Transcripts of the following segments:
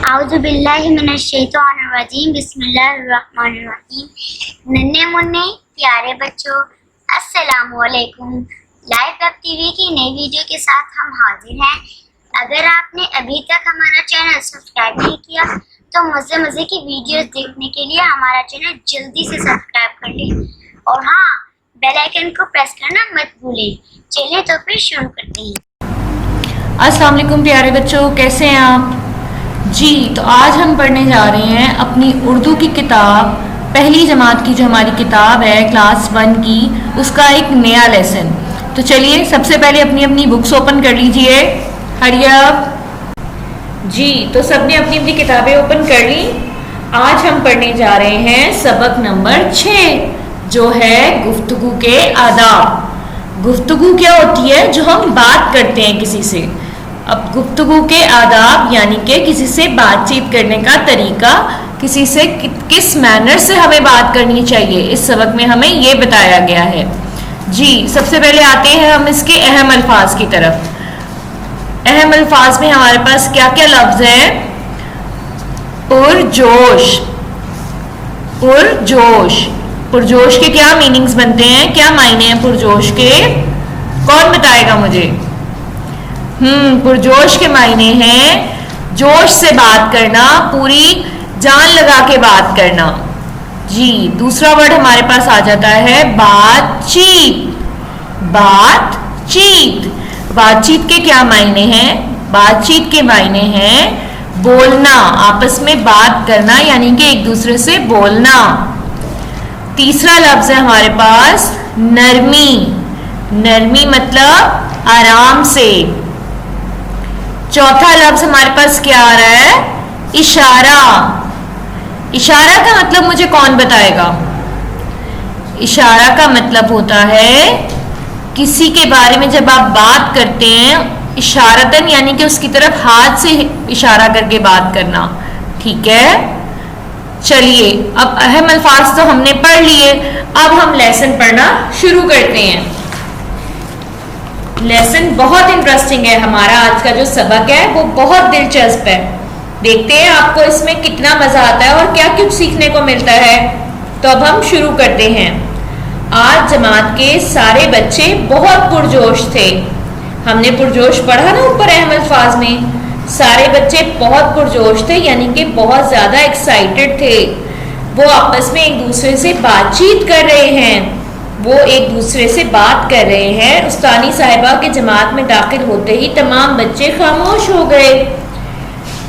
आउज़ु बिल्लाहि मिनश्शैतानिर्रजीम बिस्मिल्लाहिर्रहमानिर्रहीम। नन्हे मुन्ने प्यारे बच्चों, अस्सलामु अलैकुम। लाइव वेब टीवी की नई वीडियो के साथ हम हाजिर हैं। अगर आपने अभी तक हमारा चैनल सब्सक्राइब नहीं किया तो मज़े की वीडियोस देखने के लिए हमारा चैनल जल्दी से सब्सक्राइब कर लें और हाँ, बेल आइकन को प्रेस करना मत भूलें। चलिए तो फिर शुरू करते हैं। अस्सलाम वालेकुम प्यारे बच्चों, कैसे हैं आप? जी, तो आज हम पढ़ने जा रहे हैं अपनी उर्दू की किताब, पहली जमात की जो हमारी किताब है क्लास 1 की, उसका एक नया लेसन। तो चलिए सबसे पहले अपनी अपनी बुक्स ओपन कर लीजिए। Hurry up. जी, तो सबने अपनी अपनी किताबें ओपन कर ली। आज हम पढ़ने जा रहे हैं सबक नंबर 6, जो है गुफ्तगू के आदाब। गुफ्तगू क्या होती है? जो हम बात करते हैं किसी से। अब गुफ्तगू के आदाब यानी कि किसी से बातचीत करने का तरीका, किसी से किस मैनर से हमें बात करनी चाहिए, इस सबक में हमें ये बताया गया है। जी, सबसे पहले आते हैं हम इसके अहम अल्फाज की तरफ। अहम अल्फाज में हमारे पास क्या क्या लफ्ज हैं? पुरजोश। पुरजोश, पुरजोश के क्या मीनिंग्स बनते हैं, क्या मायने हैं पुरजोश के? कौन बताएगा मुझे? पुरजोश के मायने हैं जोश से बात करना, पूरी जान लगा के बात करना। जी, दूसरा वर्ड हमारे पास आ जाता है बातचीत। बातचीत, बातचीत के क्या मायने हैं? बातचीत के मायने हैं बोलना, आपस में बात करना, यानी कि एक दूसरे से बोलना। तीसरा लफ्ज है हमारे पास नरमी। नरमी मतलब आराम से। चौथा लफ्ज हमारे पास क्या आ रहा है? इशारा। इशारा का मतलब मुझे कौन बताएगा? इशारा का मतलब होता है किसी के बारे में जब आप बात करते हैं इशारतन, यानी कि उसकी तरफ हाथ से इशारा करके बात करना। ठीक है, चलिए अब अहम अल्फाज तो हमने पढ़ लिए, अब हम लेसन पढ़ना शुरू करते हैं। लेसन बहुत इंटरेस्टिंग है। हमारा आज का जो सबक है वो बहुत दिलचस्प है। देखते हैं आपको इसमें कितना मजा आता है और क्या कुछ सीखने को मिलता है। तो अब हम शुरू करते हैं। आज जमात के सारे बच्चे बहुत पुरजोश थे। हमने पुरजोश पढ़ा ना ऊपर अहम अल्फाज में। सारे बच्चे बहुत पुरजोश थे, यानी कि बहुत ज्यादा एक्साइटेड थे। वो आपस में एक दूसरे से बातचीत कर रहे हैं, वो एक दूसरे से बात कर रहे हैं। उस्तानी साहिबा के जमात में दाखिल होते ही तमाम बच्चे खामोश हो गए।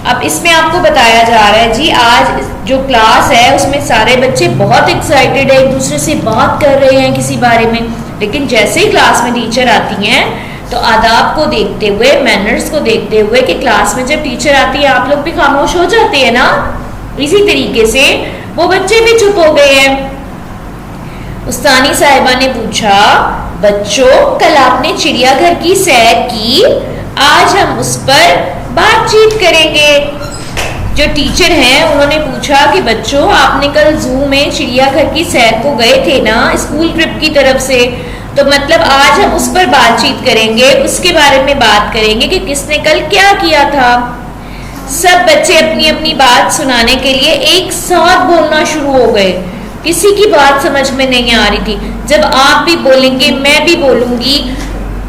अब इसमें आपको बताया जा रहा है जी, आज जो क्लास है उसमें सारे बच्चे बहुत एक्साइटेड है, एक दूसरे से बात कर रहे हैं किसी बारे में। लेकिन जैसे ही क्लास में टीचर आती हैं तो आदाब को देखते हुए, मैनर्स को देखते हुए कि क्लास में जब टीचर आती है आप लोग भी खामोश हो जाते हैं ना, इसी तरीके से वो बच्चे भी चुप हो गए हैं। उस्तानी साहिबा ने पूछा, बच्चों कल आपने चिड़ियाघर की सैर की, आज हम उस पर बातचीत करेंगे। जो टीचर हैं उन्होंने पूछा कि बच्चों आपने कल जू में चिड़ियाघर की सैर को गए थे ना, स्कूल ट्रिप की तरफ से, तो मतलब आज हम उस पर बातचीत करेंगे, उसके बारे में बात करेंगे कि किसने कल क्या किया था। सब बच्चे अपनी अपनी बात सुनाने के लिए एक साथ बोलना शुरू हो गए। किसी की बात समझ में नहीं आ रही थी। जब आप भी बोलेंगे, मैं भी बोलूंगी,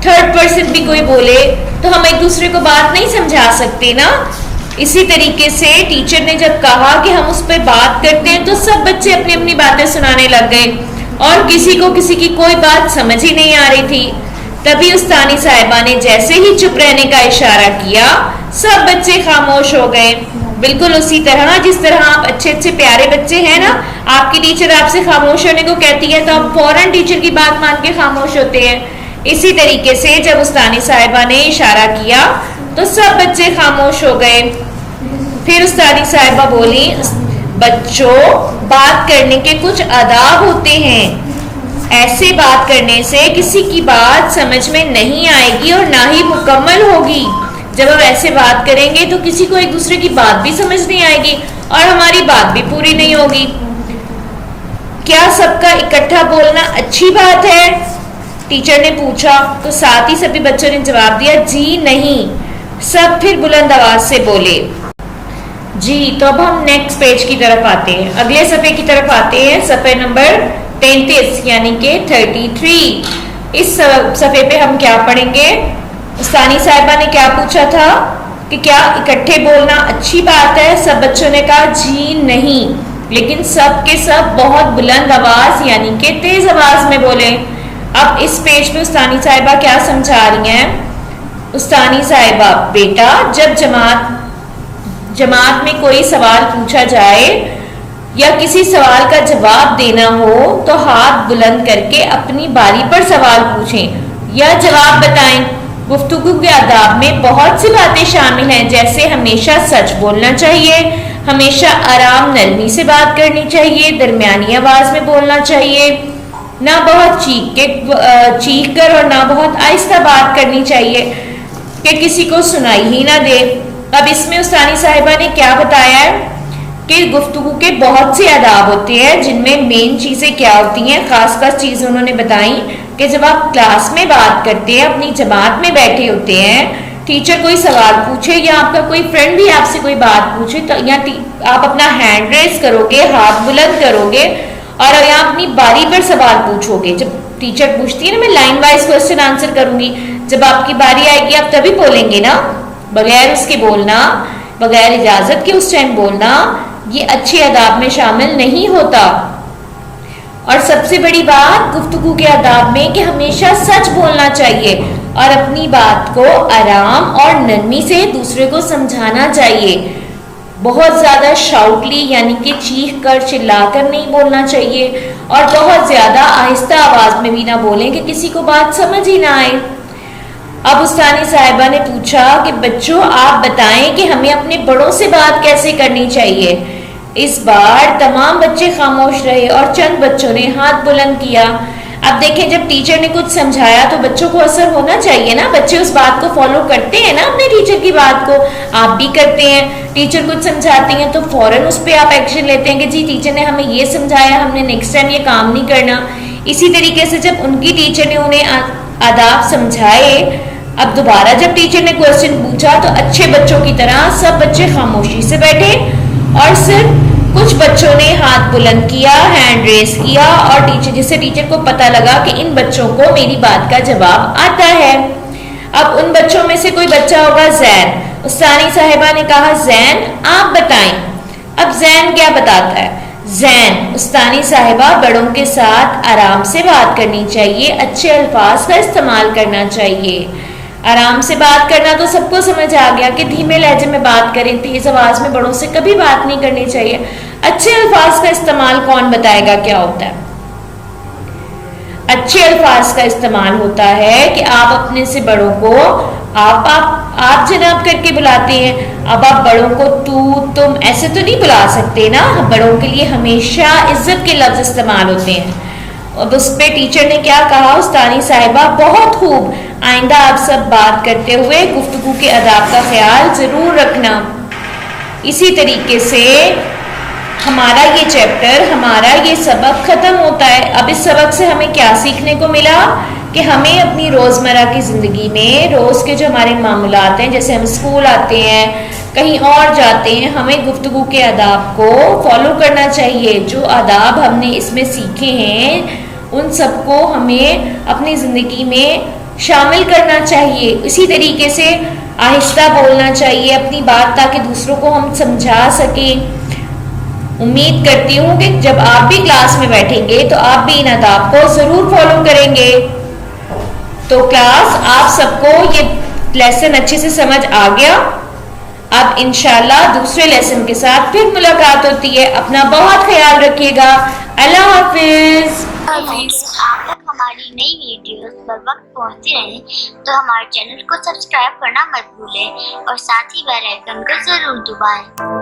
थर्ड पर्सन भी कोई बोले, तो हम एक दूसरे को बात नहीं समझा सकते ना। इसी तरीके से टीचर ने जब कहा कि हम उस पर बात करते हैं तो सब बच्चे अपनी अपनी बातें सुनाने लग गए और किसी को किसी की कोई बात समझ ही नहीं आ रही थी। तभी उस्तानी साहिबा ने जैसे ही चुप रहने का इशारा किया, सब बच्चे खामोश हो गए। बिल्कुल उसी तरह जिस तरह आप अच्छे अच्छे प्यारे बच्चे हैं ना, आपकी टीचर आपसे खामोश होने को कहती है तो आप फौरन टीचर की बात मान के खामोश होते हैं। इसी तरीके से जब उस्तानी साहिबा ने इशारा किया तो सब बच्चे खामोश हो गए। फिर उस्तानी साहिबा बोली, बच्चों बात करने के कुछ आदाब होते हैं। ऐसे बात करने से किसी की बात समझ में नहीं आएगी और ना ही मुकम्मल होगी। जब हम ऐसे बात करेंगे तो किसी को एक दूसरे की बात भी समझ नहीं आएगी और हमारी बात भी पूरी नहीं होगी। क्या सबका इकट्ठा बोलना अच्छी बात है? टीचर ने पूछा तो साथ ही सभी बच्चों ने जवाब दिया, जी नहीं। सब फिर बुलंद आवाज से बोले। जी, तो अब हम नेक्स्ट पेज की तरफ आते हैं, अगले सफ़े की तरफ आते हैं, सफ़े नंबर 33 यानी कि 33। इस सफ़े पे हम क्या पढ़ेंगे? उस्तानी साहिबा ने क्या पूछा था कि क्या इकट्ठे बोलना अच्छी बात है? सब बच्चों ने कहा जी नहीं, लेकिन सब के सब बहुत बुलंद आवाज़ यानी कि तेज़ आवाज़ में बोले। अब इस पेज पे उस्तानी साहिबा क्या समझा रही हैं? उस्तानी साहिबा, बेटा जब जमात में कोई सवाल पूछा जाए या किसी सवाल का जवाब देना हो तो हाथ बुलंद करके अपनी बारी पर सवाल पूछें या जवाब बताएं। गुफ्तगू के आदाब में बहुत सी बातें शामिल हैं, जैसे हमेशा सच बोलना चाहिए, हमेशा आराम नरमी से बात करनी चाहिए, दरमियानी आवाज में बोलना चाहिए, ना बहुत चीख कर और ना बहुत आहिस्ता बात करनी चाहिए कि किसी को सुनाई ही ना दे। अब इसमें उस्तानी साहिबा ने क्या बताया है कि गुफ्तगू के बहुत से आदाब होते हैं, जिनमें मेन चीज़ें क्या होती हैं, खास चीज़ें उन्होंने बताई कि जब आप क्लास में बात करते हैं, अपनी जमात में बैठे होते हैं, टीचर कोई सवाल पूछे या आपका कोई फ्रेंड भी आपसे कोई बात पूछे तो या आप अपना हैंड रेस करोगे, हाथ बुलंद करोगे और यहाँ अपनी बारी पर सवाल पूछोगे। जब टीचर पूछती है ना, मैं लाइन वाइज क्वेश्चन आंसर करूंगी, जब आपकी बारी आएगी आप तभी बोलेंगे ना, बगैर उसके बोलना, बगैर इजाजत के उस टाइम बोलना, ये अच्छे आदाब में शामिल नहीं होता। और सबसे बड़ी बात गुफ्तगू के आदाब में कि हमेशा सच बोलना चाहिए और अपनी बात को आराम और नरमी से दूसरे को समझाना चाहिए। बहुत ज़्यादा शाउटली यानी कि चीख कर चिल्लाकर नहीं बोलना चाहिए और बहुत ज़्यादा आहिस्ता आवाज़ में भी ना बोलें कि किसी को बात समझ ही ना आए। अब उस्तानी साहिबा ने पूछा कि बच्चों आप बताएं कि हमें अपने बड़ों से बात कैसे करनी चाहिए। इस बार तमाम बच्चे खामोश रहे और चंद बच्चों ने हाथ बुलंद किया। अब देखें, जब टीचर ने कुछ समझाया तो बच्चों को असर होना चाहिए ना, बच्चे उस बात को फॉलो करते हैं ना, अपने टीचर की बात को। आप भी करते हैं, टीचर कुछ समझाती हैं तो फौरन उस पर आप एक्शन लेते हैं कि जी टीचर ने हमें ये समझाया, हमने नेक्स्ट टाइम ये काम नहीं करना। इसी तरीके से जब उनकी टीचर ने उन्हें आदाब समझाए, अब दोबारा जब टीचर ने क्वेश्चन पूछा तो अच्छे बच्चों की तरह सब बच्चे खामोशी से बैठे और सिर्फ कुछ बच्चों ने हाथ बुलंद किया, हैंड रेस किया और जिससे टीचर को पता लगा कि इन बच्चों को मेरी बात का जवाब आता है। अब उन बच्चों में से कोई बच्चा होगा जैन। उस्तानी साहिबा ने कहा जैन आप बताएं। अब जैन क्या बताता है? जैन, उस्तानी साहिबा बड़ों के साथ आराम से बात करनी चाहिए, अच्छे अल्फाज का इस्तेमाल करना चाहिए। आराम से बात करना तो सबको समझ आ गया कि धीमे लहजे में बात करें, तेज आवाज में बड़ों से कभी बात नहीं करनी चाहिए। अच्छे अल्फाज का इस्तेमाल कौन बताएगा क्या होता है? अच्छे अल्फाज का इस्तेमाल होता है कि आप अपने से बड़ों को आप जनाब करके बुलाते हैं। अब आप बड़ों को तू तुम ऐसे तो नहीं बुला सकते ना, बड़ों के लिए हमेशा इज्जत के लफ्ज इस्तेमाल होते हैं। और उस पे टीचर ने क्या कहा? उस्तानी साहिबा बहुत खूब, आइंदा आप सब बात करते हुए गुफ्तगू के आदाब का ख्याल जरूर रखना। इसी तरीके से हमारा ये चैप्टर, हमारा ये सबक खत्म होता है। अब इस सबक से हमें क्या सीखने को मिला कि हमें अपनी रोज़मर्रा की ज़िंदगी में रोज़ के जो हमारे मामूलात हैं, जैसे हम स्कूल आते हैं, कहीं और जाते हैं, हमें गुफ्तगू के आदाब को फॉलो करना चाहिए। जो आदाब हमने इसमें सीखे हैं उन सबको हमें अपनी ज़िंदगी में शामिल करना चाहिए। इसी तरीके से आहिस्ता बोलना चाहिए अपनी बात, ताकि दूसरों को हम समझा सकें। उम्मीद करती हूँ कि जब आप भी क्लास में बैठेंगे तो आप भी इन आदाब को ज़रूर फॉलो करेंगे। तो क्लास, आप सबको ये लेसन अच्छे से समझ आ गया। अब इंशाल्लाह दूसरे लेसन के साथ फिर मुलाकात होती है। अपना बहुत ख्याल रखिएगा। अल्लाह हाफिज़। आप तक हमारी नई वीडियोस बर वक्त पहुंचती रहे तो हमारे चैनल को सब्सक्राइब करना मत भूलें और साथ ही बेल आइकन को जरूर दबाएं।